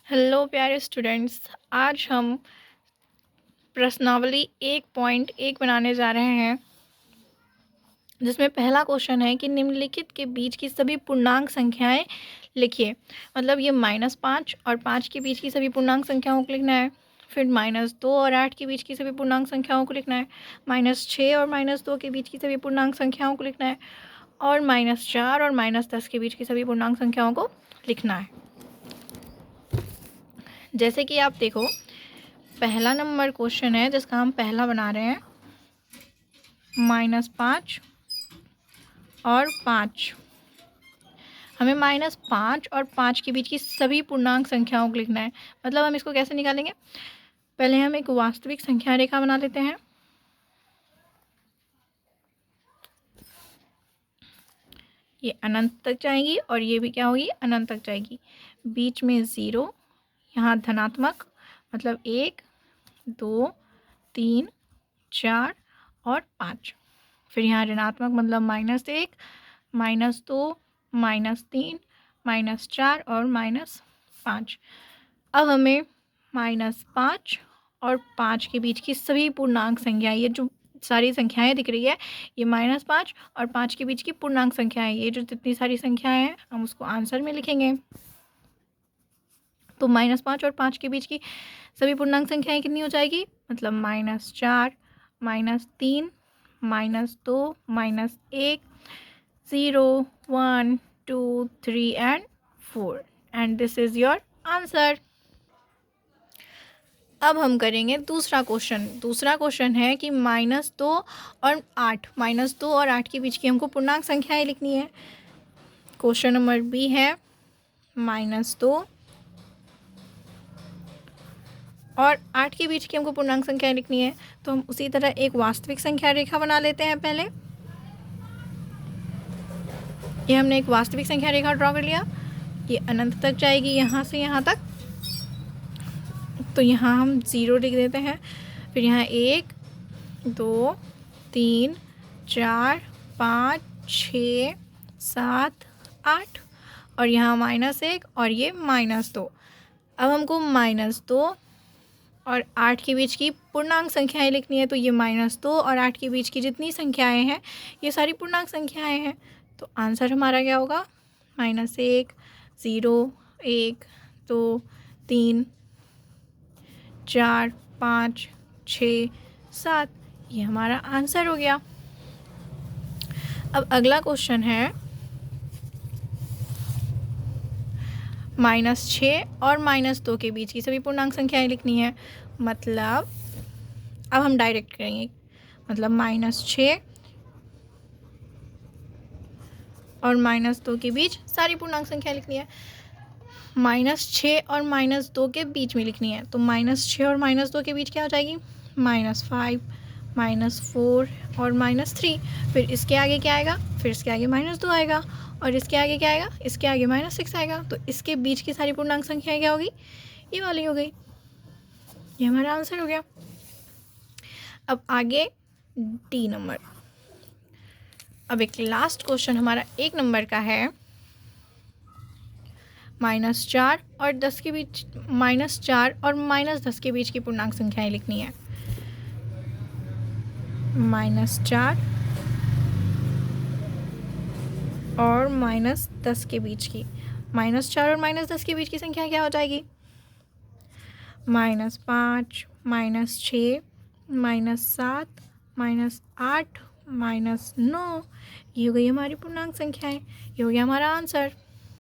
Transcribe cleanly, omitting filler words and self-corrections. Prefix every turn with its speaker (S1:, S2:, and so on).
S1: Hello प्यारे students. आज हम प्रश्नावली 1.1 बनाने जा रहे हैं, जिसमें पहला क्वेश्चन है कि निम्नलिखित के बीच की सभी पूर्णांक संख्याएं लिखिए। मतलब ये -5 और 5 के बीच की सभी पूर्णांक संख्याओं को लिखना है। फिर -2 और 8 के बीच की सभी पूर्णांक संख्याओं को लिखना है। -6 और -2 के बीच की सभी पूर्णांक संख्याओं को लिखना है। और -4 और -10 के बीच की सभी पूर्णांक संख्याओं को लिखना है। जैसे कि आप देखो, पहला नंबर क्वेश्चन है जिसका हम पहला बना रहे हैं, -5 और 5। हमें -5 और 5 के बीच की सभी पूर्णांक संख्याओं को लिखना है। मतलब हम इसको कैसे निकालेंगे, पहले हम एक वास्तविक संख्या रेखा बना लेते हैं। ये अनंत तक जाएगी और ये भी क्या होगी, अनंत तक जाएगी। बीच में 0, यहाँ धनात्मक मतलब 1, 2, 3, 4 और 5। फिर यहाँ ऋणात्मक मतलब -1, -2, -3, -4 और -5। अब हमें -5 और 5 के बीच की सभी पूर्णांक संख्याएं, ये जो सारी संख्याएं दिख रही है, ये -5 और 5 के बीच की पूर्णांक संख्याएं, ये जो जितनी सारी संख्याएं हैं हम उसको आंसर में लिखेंगे। तो -5 और 5 के बीच की सभी पूर्णांक संख्याएं कितनी हो जाएगी, मतलब -4, -3, -2, -1, 0, 1, 2, 3 and 4 and this is your answer. अब हम करेंगे दूसरा क्वेश्चन। दूसरा क्वेश्चन है कि -2 और 8, -2 और 8 के बीच की हमको पूर्णांक संख्याएं लिखनी है। क्वेश्चन नंबर बी है -2 और 8 के बीच की हमको पूर्णांक संख्याएं लिखनी है। तो हम उसी तरह एक वास्तविक संख्या रेखा बना लेते हैं। पहले ये हमने एक वास्तविक संख्या रेखा ड्रॉ कर लिया। ये अनंत तक जाएगी, यहाँ से यहाँ तक। तो यहाँ हम 0 लिख देते हैं। फिर यहाँ 1, 2, 3, 4, 5, 6, 7, 8 और यहाँ -1 और ये -2। अब हमको -2 और 8 के बीच की पूर्णांक संख्याएं लिखनी है। तो ये -2 और 8 के बीच की जितनी संख्याएं हैं, ये सारी पूर्णांक संख्याएं हैं। तो आंसर हमारा क्या होगा, -1, 0, 1, 2, 3, 4, 5, 6, 7, ये हमारा आंसर हो गया। अब अगला क्वेश्चन है -6 और -2 के बीच की सभी पूर्णांक संख्याएं लिखनी है। मतलब अब हम डायरेक्ट करेंगे, मतलब -6 और -2 के बीच सारी पूर्णांक संख्या लिखनी है। -6 और -2 के बीच में लिखनी है। तो -6 और -2 के बीच क्या हो जाएगी, -5, -4 और -3। फिर इसके आगे क्या आएगा, फिर इसके आगे -2 आएगा और इसके आगे क्या आएगा, इसके आगे -6 आएगा। तो इसके बीच की सारी पूर्णांक संख्या क्या होगी, ये वाली हो गई। ये हमारा आंसर हो गया। अब आगे डी नंबर। अब एक लास्ट क्वेश्चन हमारा 1 नंबर का है, -4 और 10 के बीच, -4 और -10 के बीच की पूर्णांक संख्याएं लिखनी है। -4 और -10 के बीच की, -4 और -10 के बीच की संख्या क्या हो जाएगी, -5, -6, -7, -8, -9। ये हो गई हमारी पूर्णांक संख्याएं। ये हो गया हमारा आंसर।